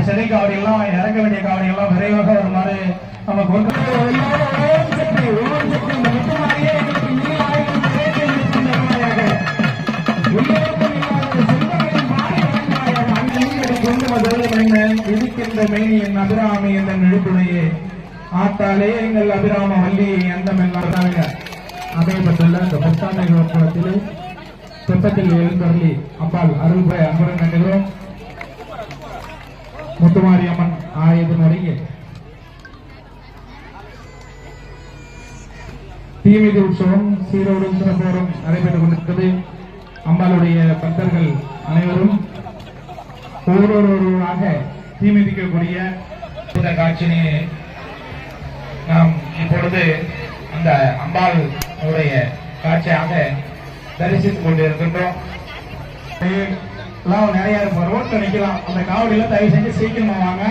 சிறை காவடி எல்லாம் இறங்க வேண்டிய காவடி எல்லாம் விரைவாக வருமாறு நம்ம கொண்டு இருக்கின்ற மேனியின் அபிராமி என்ற நெழுத்துணையே ஆத்தாலே எங்கள் அபிராம வள்ளி அந்தமெல்லாம் அமையப்பட்டுள்ள இந்த புத்தாண்டை குளத்திலே சொத்தத்தில் எழுந்தருளி அம்பாள் அருள்புரை அன்புடன் கண்டுகிறோம். முத்துமாரி அம்மன் ஆயுதனுடைய தீமிதி உற்சவம் சீரோடும் சிறப்போடும் நடைபெற்றுக் கொண்டிருக்கிறது. அம்பாளுடைய பக்தர்கள் அனைவரும் ஒவ்வொருவராக தீமிதிக்கக்கூடிய காட்சியை நாம் இப்பொழுது அந்த அம்பாள் காட்சியாக தரிசித்துக் கொண்டிருக்கின்றோம். நிறைய ரோட்ல நிக்கலாம். அந்த காவடியில தயவு செஞ்சு சீக்கிரமா வாங்க.